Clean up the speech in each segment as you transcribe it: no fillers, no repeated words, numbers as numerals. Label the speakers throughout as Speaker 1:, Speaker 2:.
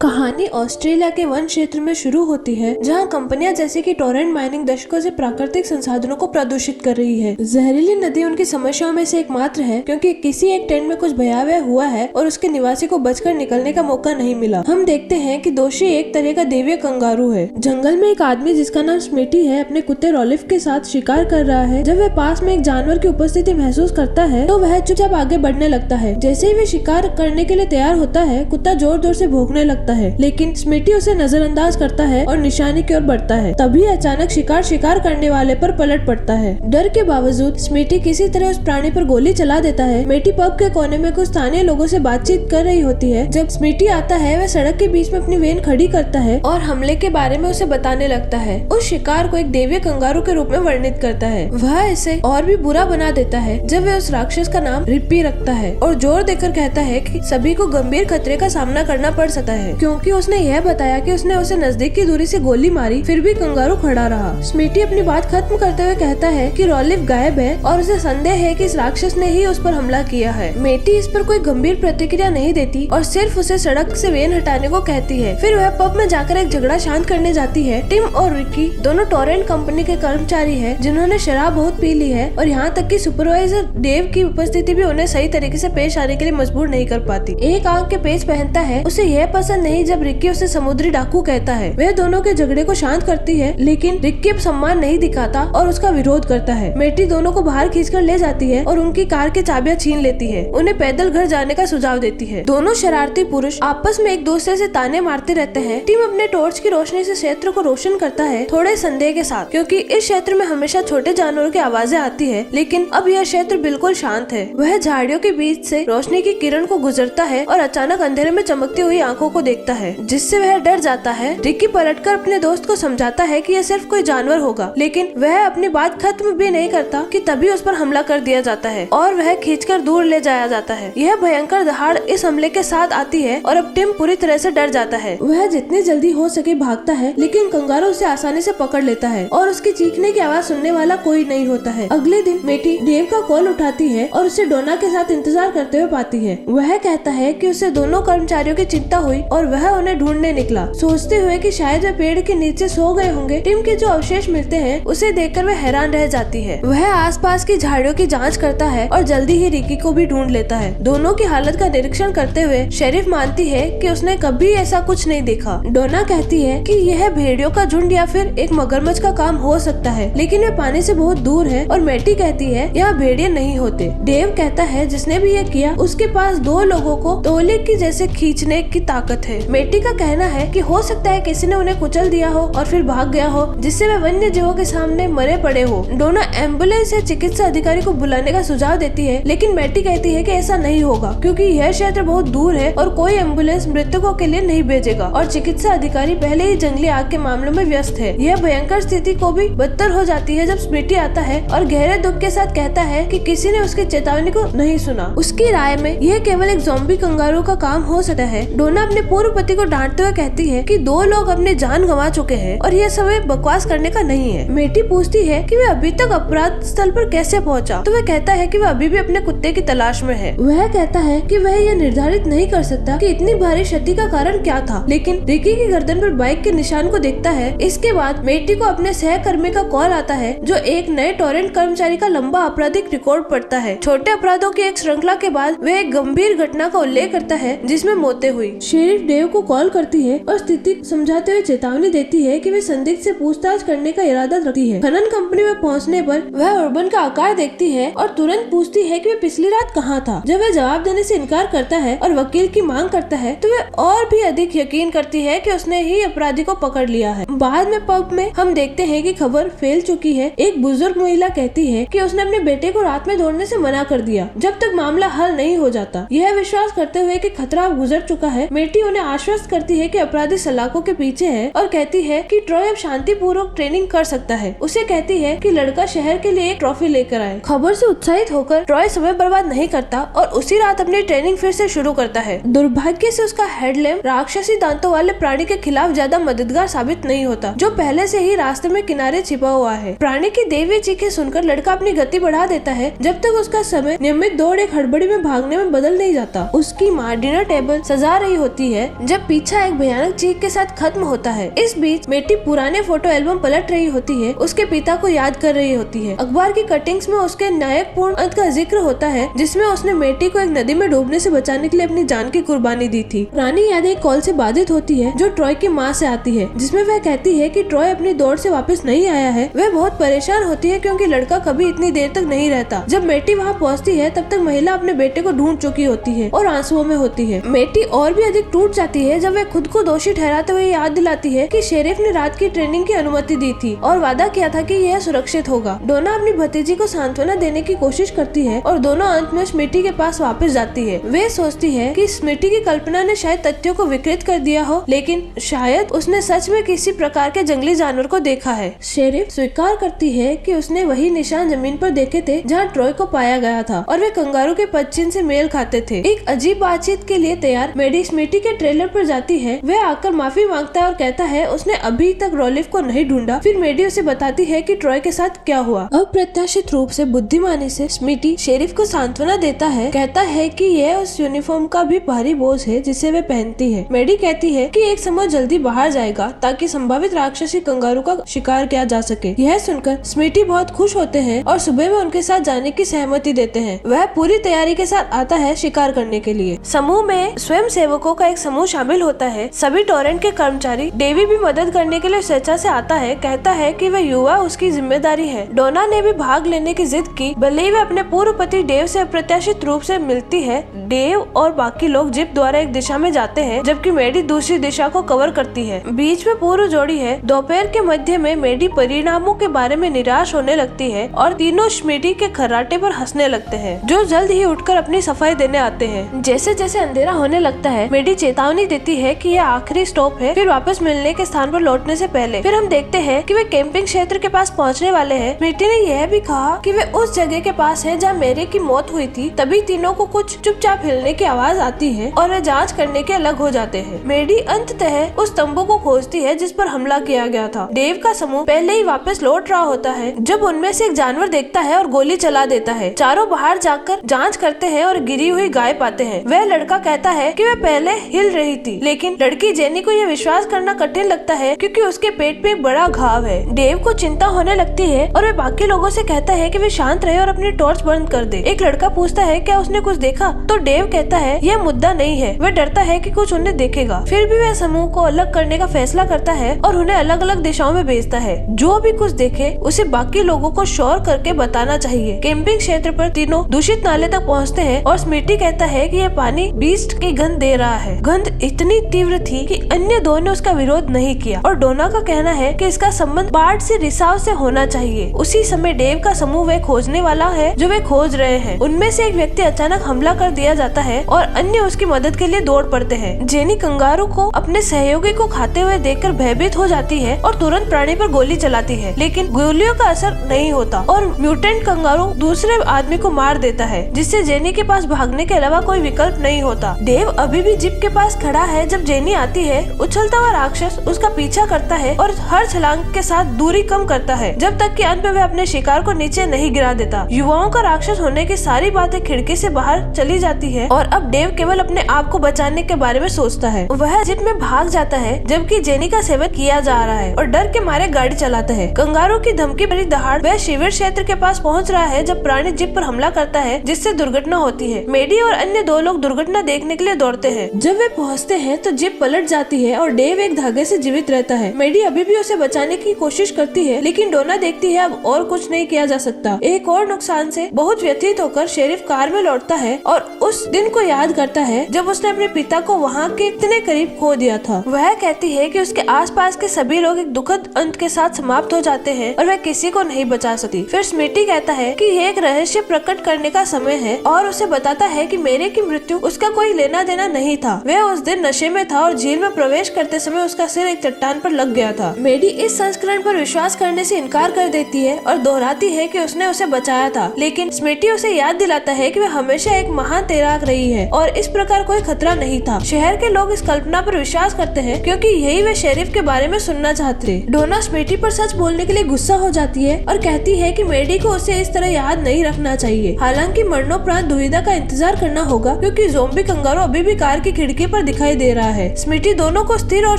Speaker 1: कहानी ऑस्ट्रेलिया के वन क्षेत्र में शुरू होती है, जहां कंपनियां जैसे कि टोरेंट माइनिंग दशकों से प्राकृतिक संसाधनों को प्रदूषित कर रही है। जहरीली नदी उनकी समस्याओं में से एक मात्र है, क्योंकि किसी एक टेंट में कुछ भयावह हुआ है और उसके निवासी को बचकर निकलने का मौका नहीं मिला। हम देखते हैं कि दोषी एक तरह का दैवीय कंगारू है। जंगल में एक आदमी जिसका नाम स्मिटी है अपने कुत्ते रॉलिफ के साथ शिकार कर रहा है। जब वह पास में एक जानवर की उपस्थिति महसूस करता है तो वह चुपचाप आगे बढ़ने लगता है। जैसे ही वह शिकार करने के लिए तैयार होता है, कुत्ता जोर जोर से भौंकने लगता है, लेकिन स्मिटी उसे नजरअंदाज करता है और निशाने की ओर बढ़ता है। तभी अचानक शिकार करने वाले पर पलट पड़ता है। डर के बावजूद स्मिटी किसी तरह उस प्राणी पर गोली चला देता है। स्मिटी पब के कोने में कुछ स्थानीय लोगों से बातचीत कर रही होती है। जब स्मिटी आता है, वह सड़क के बीच में अपनी वेन खड़ी करता है और हमले के बारे में उसे बताने लगता है। उस शिकार को एक दैवीय कंगारू के रूप में वर्णित करता है। वह इसे और भी बुरा बना देता है जब वह उस राक्षस का नाम रिप्पी रखता है और जोर देकर कहता है कि सभी को गंभीर खतरे का सामना करना पड़ सकता है, क्योंकि उसने यह बताया कि उसने उसे नजदीक की दूरी से गोली मारी, फिर भी कंगारू खड़ा रहा। स्मिटी अपनी बात खत्म करते हुए कहता है कि रॉलिफ गायब है और उसे संदेह है कि इस राक्षस ने ही उस पर हमला किया है। मेटी इस पर कोई गंभीर प्रतिक्रिया नहीं देती और सिर्फ उसे सड़क से वेन हटाने को कहती है। फिर वह पब में जाकर एक झगड़ा शांत करने जाती है। टिम और रिकी दोनों टोरेंट कंपनी के कर्मचारी हैं, जिन्होंने शराब बहुत पी ली है और यहाँ तक कि सुपरवाइजर डेव की उपस्थिति भी उन्हें सही तरीके से पेश आने के लिए मजबूर नहीं कर पाती। एक आंख के पेच पहनता है। उसे यह पसंद नहीं जब रिकी उसे समुद्री डाकू कहता है। वह दोनों के झगड़े को शांत करती है, लेकिन रिकी अब सम्मान नहीं दिखाता और उसका विरोध करता है। मेटी दोनों को बाहर खींचकर ले जाती है और उनकी कार की चाबियां छीन लेती है। उन्हें पैदल घर जाने का सुझाव देती है। दोनों शरारती पुरुष आपस में एक दूसरे से ताने मारते रहते हैं। टिम अपने टॉर्च की रोशनी से क्षेत्र को रोशन करता है, थोड़े संदेह के साथ, क्योंकि इस क्षेत्र में हमेशा छोटे जानवरों की आवाजें आती है, लेकिन अब यह क्षेत्र बिल्कुल शांत है। वह झाड़ियों के बीच से रोशनी की किरण को गुजरता है और अचानक अंधेरे में चमकती हुई आंखों को देखता है, जिससे वह डर जाता है। रिकी पलटकर अपने दोस्त को समझाता है कि यह सिर्फ कोई जानवर होगा, लेकिन वह अपनी बात खत्म भी नहीं करता कि तभी उस पर हमला कर दिया जाता है और वह खींचकर दूर ले जाया जाता है। यह भयंकर दहाड़ इस हमले के साथ आती है और अब टिम पूरी तरह से डर जाता है। वह जितनी जल्दी हो सके भागता है, लेकिन कंगारू उसे आसानी से पकड़ लेता है और उसकी चीखने की आवाज सुनने वाला कोई नहीं होता है। अगले दिन मेटी डेव का कॉल उठाती है और उसे डोना के साथ इंतजार करते हुए पाती है। वह कहता है कि उसे दोनों कर्मचारियों की चिंता हुई और वह उन्हें ढूंढने निकला, सोचते हुए कि शायद वे पेड़ के नीचे सो गए होंगे। टिम के जो अवशेष मिलते हैं उसे देखकर वह हैरान रह जाती है। वह आसपास की झाड़ियों की जांच करता है और जल्दी ही रिकी को भी ढूंढ लेता है। दोनों की हालत का निरीक्षण करते हुए शेरिफ मानती है कि उसने कभी ऐसा कुछ नहीं देखा। डोना कहती है कि यह भेड़ियों का झुंड या फिर एक मगरमच्छ का काम हो सकता है, लेकिन वे पानी से बहुत दूर है। और मेटी कहती है यहाँ भेड़िए नहीं होते। डेव कहता है जिसने भी यह किया उसके पास दो लोगों को तौलिए की जैसे खींचने की ताकत है। मेटी का कहना है कि हो सकता है किसी ने उन्हें कुचल दिया हो और फिर भाग गया हो, जिससे वे वन्य जीवों के सामने मरे पड़े हो। डोना एम्बुलेंस या चिकित्सा अधिकारी को बुलाने का सुझाव देती है, लेकिन मेटी कहती है कि ऐसा नहीं होगा, क्योंकि यह क्षेत्र बहुत दूर है और कोई एम्बुलेंस मृतकों के लिए नहीं भेजेगा और चिकित्सा अधिकारी पहले ही जंगली आग के मामलों में व्यस्त है। यह भयंकर स्थिति को भी बदतर हो जाती है जब स्मिटी आता है और गहरे दुख के साथ कहता है कि किसी ने उसकी चेतावनी को नहीं सुना। उसकी राय में यह केवल एक ज़ॉम्बी कंगारू का काम हो सकता है। डोना अपने पूर्व पति को डांटते हुए कहती है कि दो लोग अपने जान गंवा चुके हैं और यह समय बकवास करने का नहीं है। मेटी पूछती है कि वह अभी तक अपराध स्थल पर कैसे पहुंचा, तो वह कहता है कि वह अभी भी अपने कुत्ते की तलाश में है। वह कहता है कि वह यह निर्धारित नहीं कर सकता कि इतनी भारी क्षति का कारण क्या था, लेकिन रिकी की गर्दन पर बाइक के निशान को देखता है। इसके बाद मेटी को अपने सहकर्मी का कॉल आता है, जो एक नए टोरेंट कर्मचारी का लंबा आपराधिक रिकॉर्ड पढ़ता है। छोटे अपराधों की एक श्रृंखला के बाद वह एक गंभीर घटना का उल्लेख करता है जिसमें मौतें हुई। शेरिफ डेव को कॉल करती है और स्थिति समझाते हुए चेतावनी देती है कि वे संदिग्ध से पूछताछ करने का इरादा रखती है। खनन कंपनी में पहुंचने पर वह अर्बन का आकार देखती है और तुरंत पूछती है कि वह पिछली रात कहाँ था। जब वह जवाब देने से इनकार करता है और वकील की मांग करता है, तो वह और भी अधिक यकीन करती है कि उसने ही अपराधी को पकड़ लिया है। बाद में पब में हम देखते हैं कि खबर फैल चुकी है। एक बुजुर्ग महिला कहती है कि उसने अपने बेटे को रात में दौड़ने से मना कर दिया जब तक मामला हल नहीं हो जाता। यह विश्वास करते हुए कि खतरा गुजर चुका है, मेटी उन्हें आश्वस्त करती है कि अपराधी सलाखों के पीछे है और कहती है कि ट्रॉय अब शांतिपूर्वक ट्रेनिंग कर सकता है। उसे कहती है कि लड़का शहर के लिए एक ट्रॉफी लेकर आए। खबर से उत्साहित होकर ट्रॉय समय बर्बाद नहीं करता और उसी रात अपनी ट्रेनिंग फिर से शुरू करता है। दुर्भाग्य से उसका हेडलैम्प राक्षसी दांतों वाले प्राणी के खिलाफ ज्यादा मददगार साबित नहीं होता, जो पहले से ही रास्ते में किनारे छिपा हुआ है। प्राणी की दैवीय चीखें सुनकर लड़का अपनी गति बढ़ा देता है, जब तक उसका समय नियमित दौड़ एक हड़बड़ी में भागने में बदल नहीं जाता। उसकी माँ डिनर टेबल सजा रही होती है जब पीछा एक भयानक चीख के साथ खत्म होता है। इस बीच मेटी पुराने फोटो एल्बम पलट रही होती है, उसके पिता को याद कर रही होती है। अखबार की कटिंग्स में उसके नायकपूर्ण अंत का जिक्र होता है, जिसमें उसने मेटी को एक नदी में डूबने से बचाने के लिए अपनी जान की कुर्बानी दी थी। पुरानी यादें एक कॉल से बाधित होती है जो ट्रॉय की माँ से आती है, जिसमें वह कहती है कि ट्रॉय अपनी दौड़ से वापस नहीं आया है। वह बहुत परेशान होती है क्योंकि लड़का कभी इतनी देर तक नहीं रहता। जब मेटी वहाँ पहुँचती है तब तक महिला अपने बेटे को ढूंढ चुकी होती है और आंसुओं में होती है। मेटी और भी अधिक टूट जाती है जब वह खुद को दोषी ठहराते हुए याद दिलाती है कि शेरिफ ने रात की ट्रेनिंग की अनुमति दी थी और वादा किया था कि यह सुरक्षित होगा। डोना अपनी भतीजी को सांत्वना देने की कोशिश करती है और दोनों अंत में स्मिटी के पास वापस जाती है। वे सोचती है कि स्मिटी की कल्पना ने शायद तथ्यों को विकृत कर दिया हो, लेकिन शायद उसने सच में किसी प्रकार के जंगली जानवर को देखा है। शेरिफ स्वीकार करती है कि उसने वही निशान जमीन पर देखे थे जहाँ ट्रॉय को पाया गया था और वे कंगारू के पदचिन्ह से मेल खाते थे। एक अजीब बातचीत के लिए तैयार मेडी स्मिटी के ट्रेलर पर जाती है। वह आकर माफी मांगता है और कहता है उसने अभी तक रोलिफ को नहीं ढूंढा। फिर मेडी उसे बताती है कि ट्रॉय के साथ क्या हुआ। अप्रत्याशित रूप से बुद्धिमानी से स्मिटी शेरिफ को सांत्वना देता है, कहता है कि यह उस यूनिफॉर्म का भी भारी बोझ है जिसे वे पहनती है। मेडी कहती है कि एक समूह जल्दी बाहर जाएगा ताकि संभावित राक्षसी कंगारू का शिकार किया जा सके। यह सुनकर स्मिटी बहुत खुश होते हैं और सुबह में उनके साथ जाने की सहमति देते हैं। वह पूरी तैयारी के साथ आता है शिकार करने के लिए। समूह में स्वयं सेवकों का एक समूह शामिल होता है। सभी टोरेंट के कर्मचारी। डेवी भी मदद करने के लिए स्वेच्छा से आता है, कहता है कि वह युवा उसकी जिम्मेदारी है। डोना ने भी भाग लेने की जिद की, भले ही वह अपने पूर्व पति डेव से अप्रत्याशित रूप से मिलती है। डेव और बाकी लोग जिप द्वारा एक दिशा में जाते हैं जबकि मेडी दूसरी दिशा को कवर करती है। बीच में पूर्व जोड़ी है। दोपहर के मध्य में मेडी परिणामों के बारे में निराश होने लगती है और तीनों स्मिटी के खर्राटे पर हंसने लगते हैं, जो जल्द ही उठकर अपनी सफाई देने आते हैं। जैसे जैसे अंधेरा होने लगता है मेडी चेतावनी देती है कि यह आखिरी स्टॉप है, फिर वापस मिलने के स्थान पर लौटने से पहले। फिर हम देखते हैं कि वे कैंपिंग क्षेत्र के पास पहुंचने वाले हैं। स्मिटी ने यह भी कहा कि वे उस जगह के पास है जहाँ मेरे की मौत हुई थी। तभी तीनों को कुछ चुपचाप हिलने की आवाज आती है और वे जांच करने के अलग हो जाते हैं। मेडी अंततः उस तंबू को खोजती है जिस पर हमला किया गया था। डेव का समूह पहले ही वापस लौट रहा होता है जब उनमें से एक जानवर देखता है और गोली चला देता है। चारों बाहर जाकर जांच करते हैं और गिरी हुई गाय पाते हैं। वह लड़का कहता है कि वह पहले हिल रही थी, लेकिन लड़की जेनी को यह विश्वास करना कठिन लगता है क्योंकि उसके पेट पे एक बड़ा घाव है। डेव को चिंता होने लगती है और वह बाकी लोगों से कहता है कि वे शांत रहे और अपनी टॉर्च बंद कर दे। एक लड़का पूछता है क्या उसने कुछ देखा, तो डेव कहता है यह मुद्दा नहीं है। वह डरता है कि कुछ उन्हें देखेगा। फिर भी वह समूह को अलग करने का फैसला करता है और उन्हें अलग अलग दिशाओं में भेजता है। जो भी कुछ देखे उसे बाकी लोगों को शोर करके बताना चाहिए। कैंपिंग क्षेत्र पर तीनों दूषित नाले तक पहुंचते हैं और स्मिटी कहता है कि यह पानी बीस्ट की गंध दे रहा है। गंध इतनी तीव्र थी कि अन्य दो ने उसका विरोध नहीं किया और डोना का कहना है कि इसका संबंध बाढ़ से रिसाव से होना चाहिए। उसी समय डेव का समूह वे खोजने वाला है जो वे खोज रहे हैं। उनमें से एक व्यक्ति अचानक हमला कर दिया जाता है और अन्य उसकी मदद के लिए दौड़ पड़ते हैं। जेनी कंगारू को अपने सहयोगी को खाते हुए देखकर भयभीत हो जाती है और तुरंत प्राणी पर गोली चलाती है, लेकिन गोलियों का असर नहीं होता और म्यूटेंट कंगारू दूसरे आदमी को मार देता है, जिससे जेनी के पास भागने के अलावा कोई विकल्प नहीं होता। डेव अभी भी जिप के पास खड़ा है जब जेनी आती है। उछलता हुआ राक्षस उसका पीछा करता है और हर छलांग के साथ दूरी कम करता है जब तक कि अंत में वह अपने शिकार को नीचे नहीं गिरा देता। युवाओं का राक्षस होने की सारी बातें खिड़की से बाहर चली जाती है और अब डेव केवल अपने आप को बचाने के बारे में सोचता है। वह जिप में भाग जाता है जबकि जेनी का सेवन किया जा रहा है और डर के मारे गाड़ी चलाता है। कंगारू की धमकी भरी दहाड़ वह शिविर क्षेत्र के पास पहुंच रहा है जब प्राणी जिप पर हमला करता है, जिससे दुर्घटना होती है। मेडी और अन्य दो लोग दुर्घटना देखने के लिए दौड़ते हैं। जब वे पहुंचते हैं तो जिप पलट जाती है और डेव एक धागे से जीवित रहता है। मेडी अभी भी उसे बचाने की कोशिश करती है, लेकिन डोना देखती है अब और कुछ नहीं किया जा सकता। एक और नुकसान से बहुत व्यथित होकर शेरिफ कार में लौटता है और उस दिन को याद करता है जब उसने अपने पिता को वहाँ के इतने करीब खो दिया था। वह कहती है कि उसके आसपास के सभी लोग एक दुखद अंत के साथ समाप्त हो जाते हैं और वह किसी को नहीं बचा सकती। फिर स्मिटी कहता है कि यह एक रहस्य प्रकट करने का समय है और उसे बताता है कि मेरे की मृत्यु उसका कोई लेना देना नहीं था। वह उस दिन नशे में था और झील में प्रवेश करते समय उसका सिर एक चट्टान पर लग गया था। मेडी इस संस्करण पर विश्वास करने से इनकार कर देती है और दोहराती है कि उसने उसे बचाया था, लेकिन स्मिटी उसे याद दिलाता है कि वह हमेशा एक महान तैराक रही है और इस प्रकार कोई खतरा नहीं था। शहर के लोग इस कल्पना पर विश्वास करते हैं क्योंकि यही वे शेरिफ के बारे में सुनना चाहते। डोना स्मिटी पर सच बोलने के लिए गुस्सा हो जाती है और कहती है कि मेडी को उसे इस तरह याद नहीं रखना चाहिए। हालांकि मरणोपरांत दुविधा का इंतजार करना होगा क्योंकि ज़ोंबी कंगारू अभी भी कार की खिड़की पर पर दिखाई दे रहा है। स्मिटी दोनों को स्थिर और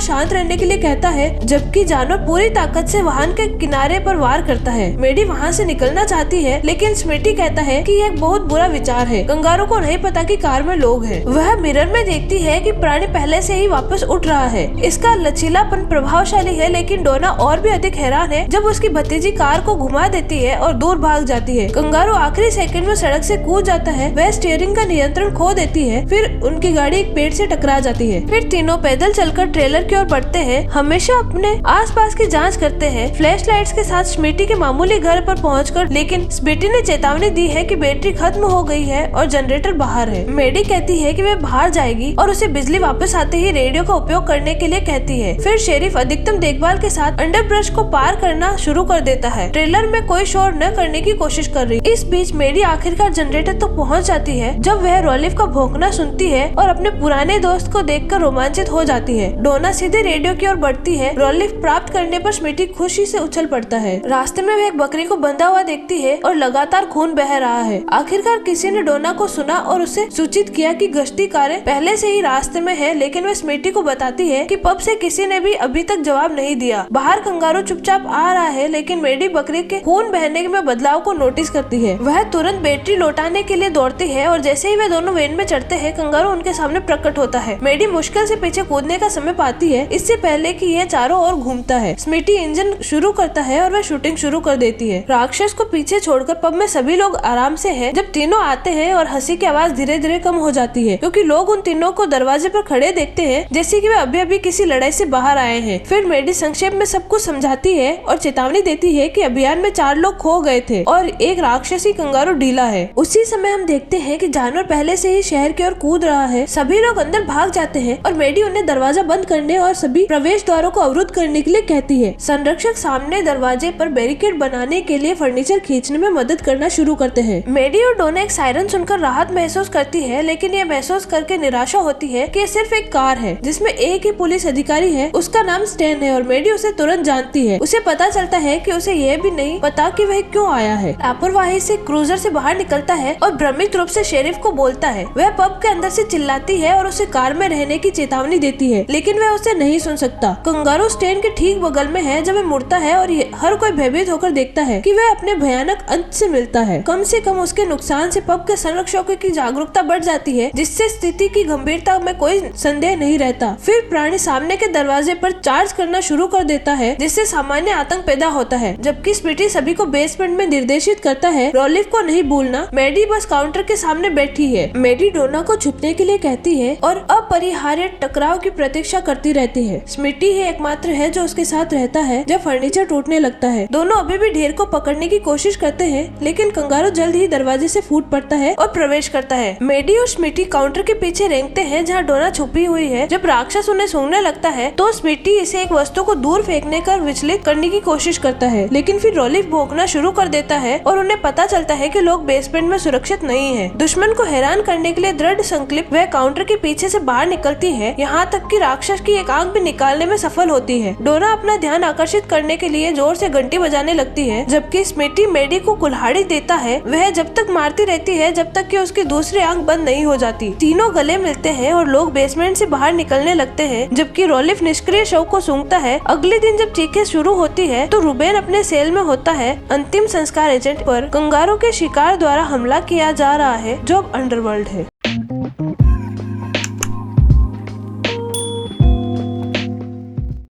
Speaker 1: शांत रहने के लिए कहता है, जबकि जानवर पूरी ताकत से वाहन के किनारे पर वार करता है। मेडी वहाँ से निकलना चाहती है, लेकिन स्मिटी कहता है कि यह एक बहुत बुरा विचार है। कंगारू को नहीं पता कि कार में लोग हैं। वह मिरर में देखती है कि प्राणी पहले से ही वापस उठ रहा है। इसका लचीलापन प्रभावशाली है, लेकिन डोना और भी अधिक हैरान है जब उसकी भतीजी कार को घुमा देती है और दूर भाग जाती है। कंगारू आखिरी सेकंड में सड़क से कूद जाता है। वह स्टीयरिंग का नियंत्रण खो देती है। फिर उनकी गाड़ी एक पेड़ से टकरा जाती है। फिर तीनों पैदल चलकर ट्रेलर की ओर बढ़ते हैं। हमेशा अपने आसपास की जांच करते हैं, फ्लैश लाइट्स के साथ स्मिटी के मामूली घर पर पहुंचकर। लेकिन स्मिटी ने चेतावनी दी है कि बैटरी खत्म हो गई है और जनरेटर बाहर है। मेडी कहती है कि वह बाहर जाएगी और उसे बिजली वापस आते ही रेडियो का उपयोग करने के लिए कहती है। फिर शेरिफ अधिकतम देखभाल के साथ अंडरब्रश को पार करना शुरू कर देता है, ट्रेलर में कोई शोर न करने की कोशिश कर रही। इस बीच मेडी आखिरकार जनरेटर तक पहुंच जाती है, जब वह रोलिफ का भौंकना सुनती है और अपने पुराने दोस्त को देखकर रोमांचित हो जाती है। डोना सीधे रेडियो की ओर बढ़ती है। रोलिफ प्राप्त करने पर स्मिटी खुशी से उछल पड़ता है। रास्ते में वह एक बकरी को बंधा हुआ देखती है और लगातार खून बह रहा है। आखिरकार किसी ने डोना को सुना और उसे सूचित किया कि गश्ती कारें पहले से ही रास्ते में है, लेकिन वह स्मिटी को बताती है कि पब से किसी ने भी अभी तक जवाब नहीं दिया। बाहर कंगारू चुपचाप आ रहा है, लेकिन मेडी बकरी के खून बहने में बदलाव को नोटिस करती है। वह तुरंत बैटरी लौटाने के लिए दौड़ती है और जैसे ही वे दोनों वैन में चढ़ते हैं, कंगारू उनके सामने प्रकट होता है। मेडी मुश्किल से पीछे कूदने का समय पाती है, इससे पहले कि यह चारों ओर घूमता है। स्मिटी इंजन शुरू करता है और वह शूटिंग शुरू कर देती है। राक्षस को पीछे छोड़कर पब में सभी लोग आराम से हैं। जब तीनों आते हैं और हंसी की आवाज धीरे धीरे कम हो जाती है, क्योंकि लोग उन तीनों को दरवाजे पर खड़े देखते हैं, जैसे कि वे अभी अभी किसी लड़ाई से बाहर आए हैं। फिर मेडी संक्षेप में सब कुछ समझाती है और चेतावनी देती है कि अभियान में 4 लोग खो गए थे और एक राक्षसी कंगारू ढीला है। उसी समय हम देखते हैं कि जानवर पहले से ही शहर की ओर कूद रहा है। सभी लोग अंदर भाग जाते हैं और मेडी उन्हें दरवाजा बंद करने और सभी प्रवेश द्वारों को अवरुद्ध करने के लिए कहती है। संरक्षक सामने दरवाजे पर बैरिकेड बनाने के लिए फर्नीचर खींचने में मदद करना शुरू करते हैं। मेडी और डोना एक सायरन सुनकर राहत महसूस करती है, लेकिन यह महसूस करके निराशा होती है कि यह सिर्फ एक कार है जिसमें एक ही पुलिस अधिकारी है। उसका नाम स्टैन है और मेडी उसे तुरंत जानती है। उसे पता चलता है कि उसे यह भी नहीं पता कि वह क्यों आया है। लापरवाही से क्रूजर से बाहर निकलता है और भ्रमित रूप से शेरिफ को बोलता है। वह पब के अंदर से चिल्लाती है और उसे कार में रहने की चेतावनी देती है, लेकिन वह उसे नहीं सुन सकता। कंगारू स्टैन के ठीक बगल में है जब वह मुड़ता है और हर कोई भयभीत होकर देखता है कि वह अपने भयानक अंत से मिलता है। कम से कम उसके नुकसान से पब के संरक्षकों की जागरूकता बढ़ जाती है, जिससे स्थिति की गंभीरता में कोई संदेह नहीं रहता। फिर प्राणी सामने के दरवाजे पर चार्ज करना शुरू कर देता है, जिससे सामान्य आतंक पैदा होता है। जबकि स्मिटी सभी को बेसमेंट में निर्देशित करता है, रोलिफ को नहीं भूलना। मेडी बस काउंटर के सामने बैठी है। मेडी डोना को छुपने के लिए कहती है और अपरिहार्य टकराव की प्रतीक्षा करती रहती है। स्मिटी ही एकमात्र है जो उसके साथ रहता है जब फर्नीचर टूटने लगता है। दोनों अभी भी ढेर को पकड़ने की कोशिश करते हैं, लेकिन कंगारू जल्द ही दरवाजे से फूट पड़ता है और प्रवेश करता है। मेडी और स्मिटी काउंटर के पीछे रेंगते हैं जहाँ डोना छुपी हुई है। जब राक्षस उन्हें सूंघने लगता है तो स्मिटी इसे एक वस्तु को दूर फेंकने कर विचलित करने की कोशिश करता है, लेकिन फिर रोलिफ भौंकना शुरू कर देता है और उन्हें पता चलता है कि लोग बेसमेंट में सुरक्षित नहीं हैं। दुश्मन को हैरान करने के लिए दृढ़ संकल्प वह काउंटर के पीछे से बाहर निकलती है, यहाँ तक कि राक्षस की एक आंख भी निकालने में सफल होती है। डोना अपना ध्यान आकर्षित करने के लिए जोर से घंटी बजाने लगती है, जबकि स्मिटी मेडी को कुल्हाड़ी देता है। वह जब तक मारती रहती है जब तक कि उसकी दूसरी आंख बंद नहीं हो जाती। तीनों गले मिलते हैं और लोग बेसमेंट से बाहर निकलने लगते हैं, जबकि रोलिफ निष्क्रिय शव को सूंघता है। अगले दिन जब चीखें शुरू होती है तो रुबेन अपने सेल में होता है। अंतिम संस्कार एजेंट पर कंगारू के शिकार द्वारा हमला किया जा रहा है जो अब अंडरवर्ल्ड है।